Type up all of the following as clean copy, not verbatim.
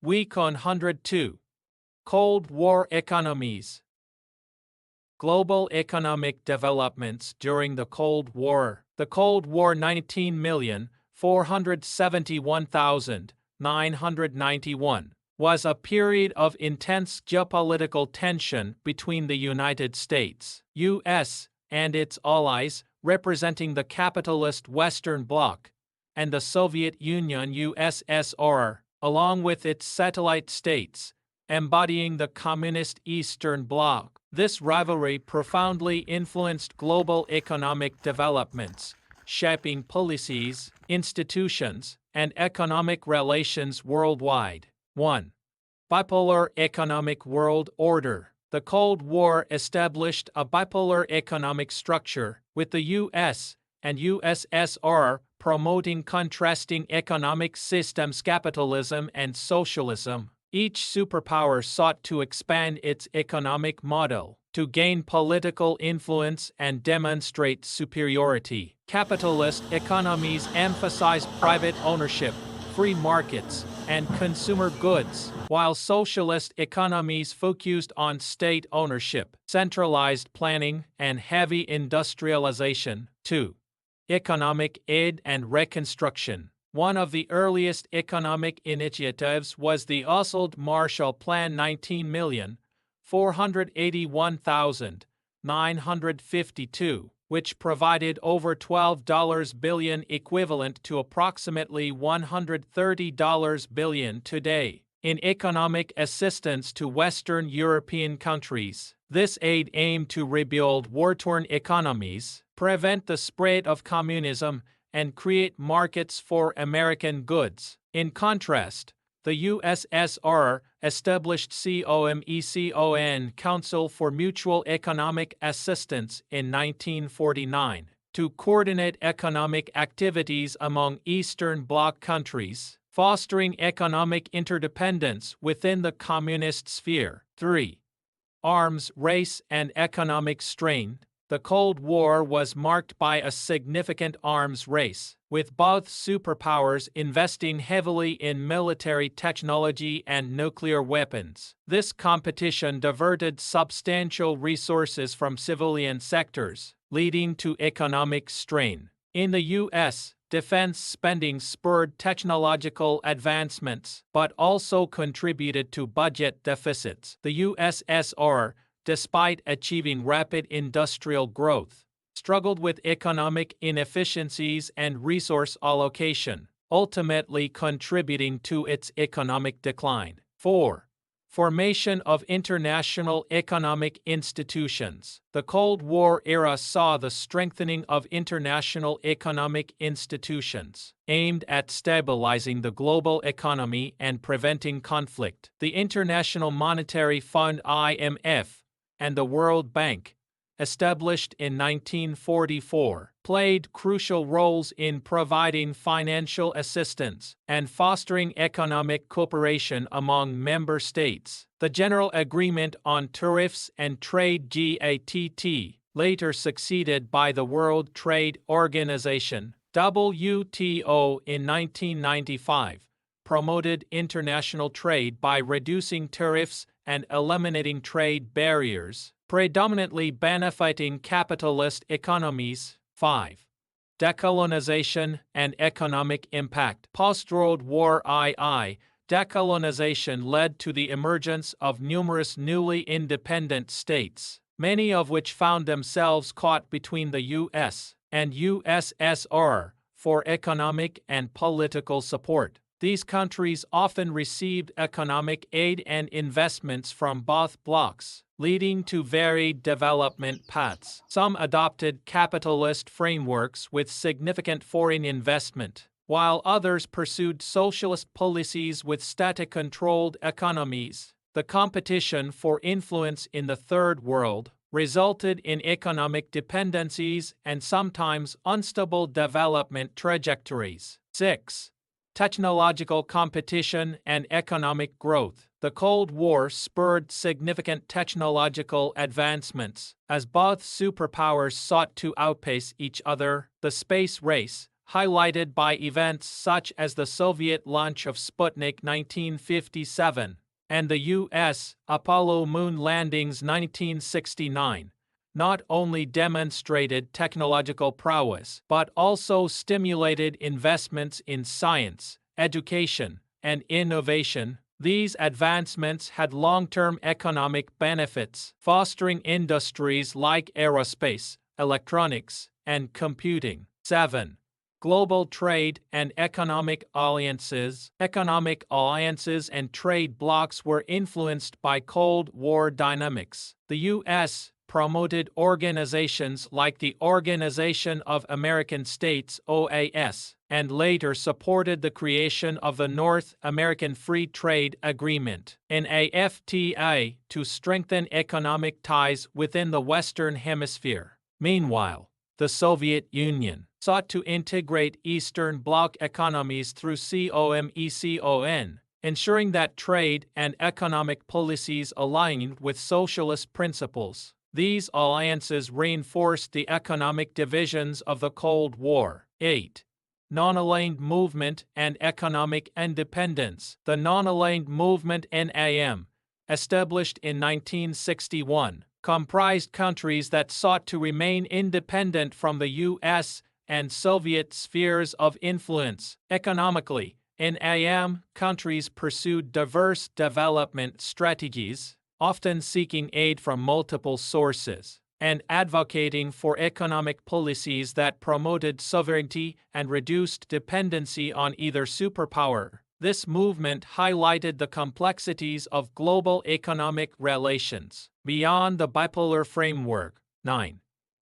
Week 102. Cold War Economies. Global economic developments during the Cold War. The Cold War 19,471,991 was a period of intense geopolitical tension between the United States, U.S., and its allies, representing the capitalist Western Bloc, and the Soviet Union USSR, along with its satellite states, embodying the Communist Eastern Bloc. This rivalry profoundly influenced global economic developments, shaping policies, institutions, and economic relations worldwide. 1. Bipolar economic world order. The Cold War established a bipolar economic structure, with the U.S. and USSR promoting contrasting economic systems: capitalism and socialism. Each superpower sought to expand its economic model to gain political influence and demonstrate superiority. Capitalist economies emphasize private ownership, free markets, and consumer goods, while socialist economies focused on state ownership, centralized planning, and heavy industrialization. 2. Economic aid and reconstruction. One of the earliest economic initiatives was the Oswald Marshall Plan. 19,481,952, which provided over $12 billion, equivalent to approximately $130 billion today, in economic assistance to Western European countries. This aid aimed to rebuild war-torn economies, prevent the spread of communism, and create markets for American goods. In contrast, the USSR established COMECON, Council for Mutual Economic Assistance, in 1949 to coordinate economic activities among Eastern Bloc countries, fostering economic interdependence within the communist sphere. 3. Arms race and economic strain. The Cold War was marked by a significant arms race, with both superpowers investing heavily in military technology and nuclear weapons. This competition diverted substantial resources from civilian sectors, leading to economic strain. In the U.S., defense spending spurred technological advancements, but also contributed to budget deficits. The USSR, despite achieving rapid industrial growth, struggled with economic inefficiencies and resource allocation, ultimately contributing to its economic decline. 4. Formation of international economic institutions. The Cold War era saw the strengthening of international economic institutions, aimed at stabilizing the global economy and preventing conflict. The International Monetary Fund (IMF) and the World Bank, established in 1944, played crucial roles in providing financial assistance and fostering economic cooperation among member states. The General Agreement on Tariffs and Trade (GATT), later succeeded by the World Trade Organization (WTO) in 1995, promoted international trade by reducing tariffs and eliminating trade barriers, predominantly benefiting capitalist economies. 5. Decolonization and economic impact. Post-World War II, decolonization led to the emergence of numerous newly independent states, many of which found themselves caught between the U.S. and USSR for economic and political support. These countries often received economic aid and investments from both blocs, leading to varied development paths. Some adopted capitalist frameworks with significant foreign investment, while others pursued socialist policies with static-controlled economies. The competition for influence in the Third World resulted in economic dependencies and sometimes unstable development trajectories. 6. Technological competition and economic growth. The Cold War spurred significant technological advancements as both superpowers sought to outpace each other. The space race, highlighted by events such as the Soviet launch of Sputnik 1957 and the U.S. Apollo moon landings 1969, not only demonstrated technological prowess but also stimulated investments in science, education, and innovation. These advancements had long-term economic benefits, fostering industries like aerospace, electronics, and computing. 7. Global trade and economic alliances. Economic alliances and trade blocs were influenced by Cold War dynamics. The U.S. promoted organizations like the Organization of American States (OAS), and later supported the creation of the North American Free Trade Agreement (NAFTA) to strengthen economic ties within the Western Hemisphere. Meanwhile, the Soviet Union sought to integrate Eastern Bloc economies through COMECON, ensuring that trade and economic policies aligned with socialist principles. These alliances reinforced the economic divisions of the Cold War. 8. Non-aligned movement and economic independence. The non-aligned movement (NAM), established in 1961, comprised countries that sought to remain independent from the U.S. and Soviet spheres of influence. Economically, NAM countries pursued diverse development strategies, often seeking aid from multiple sources, and advocating for economic policies that promoted sovereignty and reduced dependency on either superpower. This movement highlighted the complexities of global economic relations beyond the bipolar framework. 9.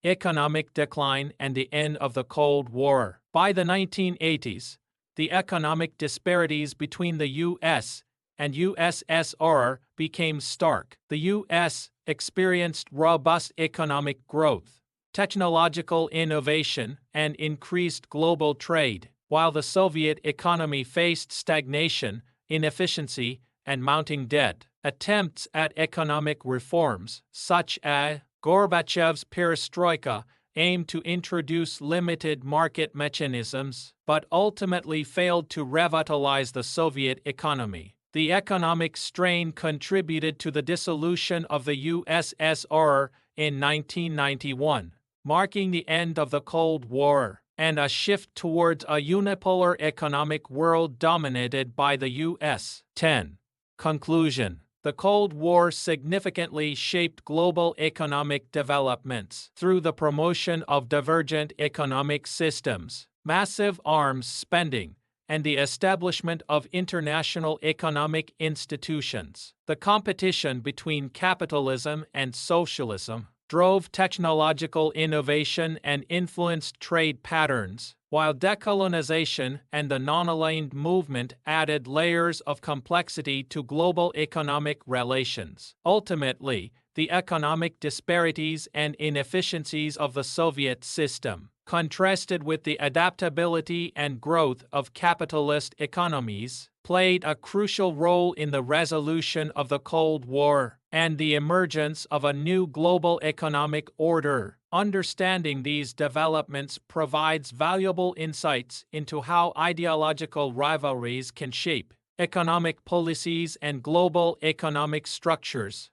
Economic decline and the end of the Cold War. By the 1980s, the economic disparities between the U.S. and USSR became stark. The U.S. experienced robust economic growth, technological innovation, and increased global trade, while the Soviet economy faced stagnation, inefficiency, and mounting debt. Attempts at economic reforms, such as Gorbachev's perestroika, aimed to introduce limited market mechanisms, but ultimately failed to revitalize the Soviet economy. The economic strain contributed to the dissolution of the USSR in 1991, marking the end of the Cold War and a shift towards a unipolar economic world dominated by the U.S. 10. Conclusion. The Cold War significantly shaped global economic developments through the promotion of divergent economic systems, massive arms spending, and the establishment of international economic institutions. The competition between capitalism and socialism drove technological innovation and influenced trade patterns, while decolonization and the non-aligned movement added layers of complexity to global economic relations. Ultimately, the economic disparities and inefficiencies of the Soviet system, contrasted with the adaptability and growth of capitalist economies, played a crucial role in the resolution of the Cold War and the emergence of a new global economic order. Understanding these developments provides valuable insights into how ideological rivalries can shape economic policies and global economic structures.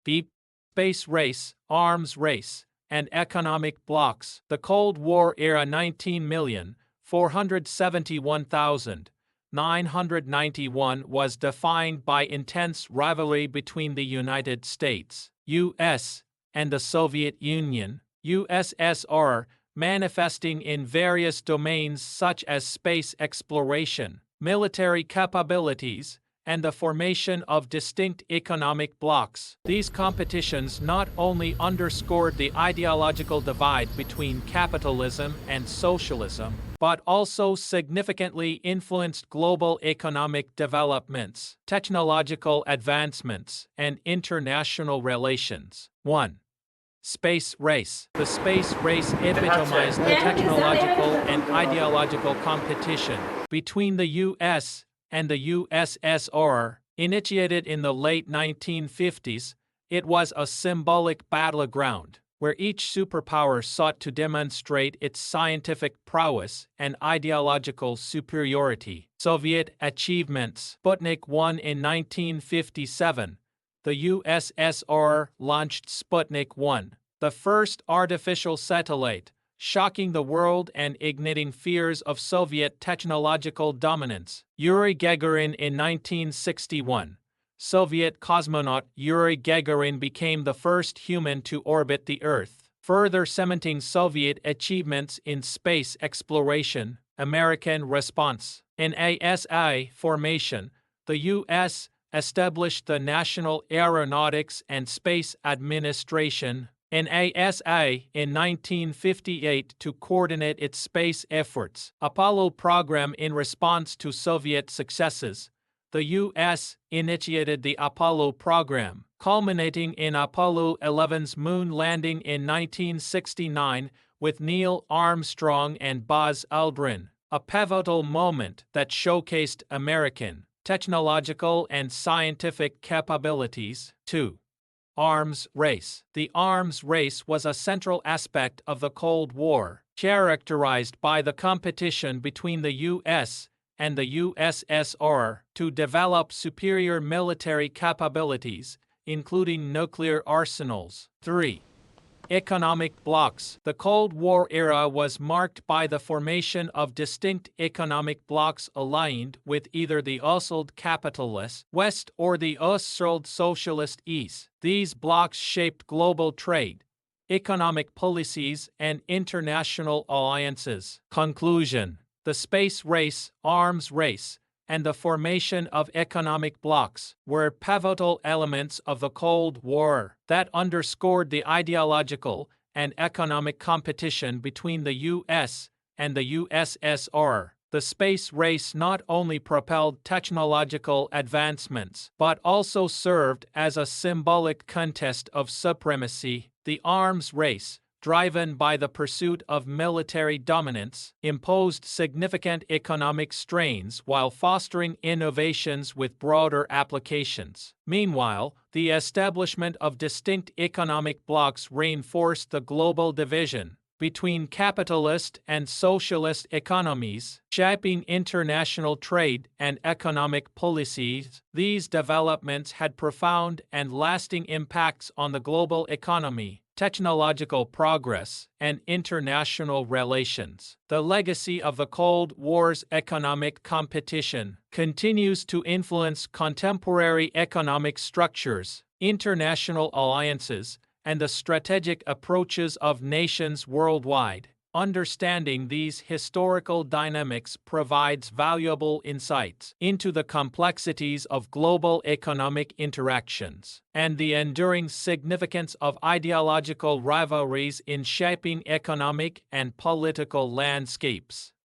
The space race, arms race, and economic blocs. The Cold War era 19,471,991 was defined by intense rivalry between the United States, U.S., and the Soviet Union, USSR, manifesting in various domains such as space exploration, military capabilities, and the formation of distinct economic blocs. These competitions not only underscored the ideological divide between capitalism and socialism, but also significantly influenced global economic developments, technological advancements, and international relations. 1. Space race. The space race epitomized the technological and ideological competition between the U.S. and the USSR. Initiated in the late 1950s, it was a symbolic battleground where each superpower sought to demonstrate its scientific prowess and ideological superiority. Soviet achievements. Sputnik 1 in 1957. The USSR launched Sputnik 1, the first artificial satellite, shocking the world and igniting fears of Soviet technological dominance. Yuri Gagarin in 1961. Soviet cosmonaut Yuri Gagarin became the first human to orbit the Earth, further cementing Soviet achievements in space exploration. American response. In NASA formation, the U.S. established the National Aeronautics and Space Administration, NASA, in 1958 to coordinate its space efforts. Apollo program. In response to Soviet successes, the U.S. initiated the Apollo program, culminating in Apollo 11's moon landing in 1969 with Neil Armstrong and Buzz Aldrin, a pivotal moment that showcased American technological and scientific capabilities. 2. Arms race. The arms race was a central aspect of the Cold War, characterized by the competition between the U.S. and the USSR to develop superior military capabilities, including nuclear arsenals. 3. Economic blocs. The Cold War era was marked by the formation of distinct economic blocs aligned with either the Östsold capitalist West or the Östsold socialist East. These blocs shaped global trade, economic policies, and international alliances. Conclusion. The space race, arms race, and the formation of economic blocs were pivotal elements of the Cold War that underscored the ideological and economic competition between the U.S. and the USSR. The space race not only propelled technological advancements but also served as a symbolic contest of supremacy. The arms race, driven by the pursuit of military dominance, imposed significant economic strains while fostering innovations with broader applications. Meanwhile, the establishment of distinct economic blocs reinforced the global division between capitalist and socialist economies, shaping international trade and economic policies. These developments had profound and lasting impacts on the global economy, technological progress, and international relations. The legacy of the Cold War's economic competition continues to influence contemporary economic structures, international alliances, and the strategic approaches of nations worldwide. Understanding these historical dynamics provides valuable insights into the complexities of global economic interactions and the enduring significance of ideological rivalries in shaping economic and political landscapes.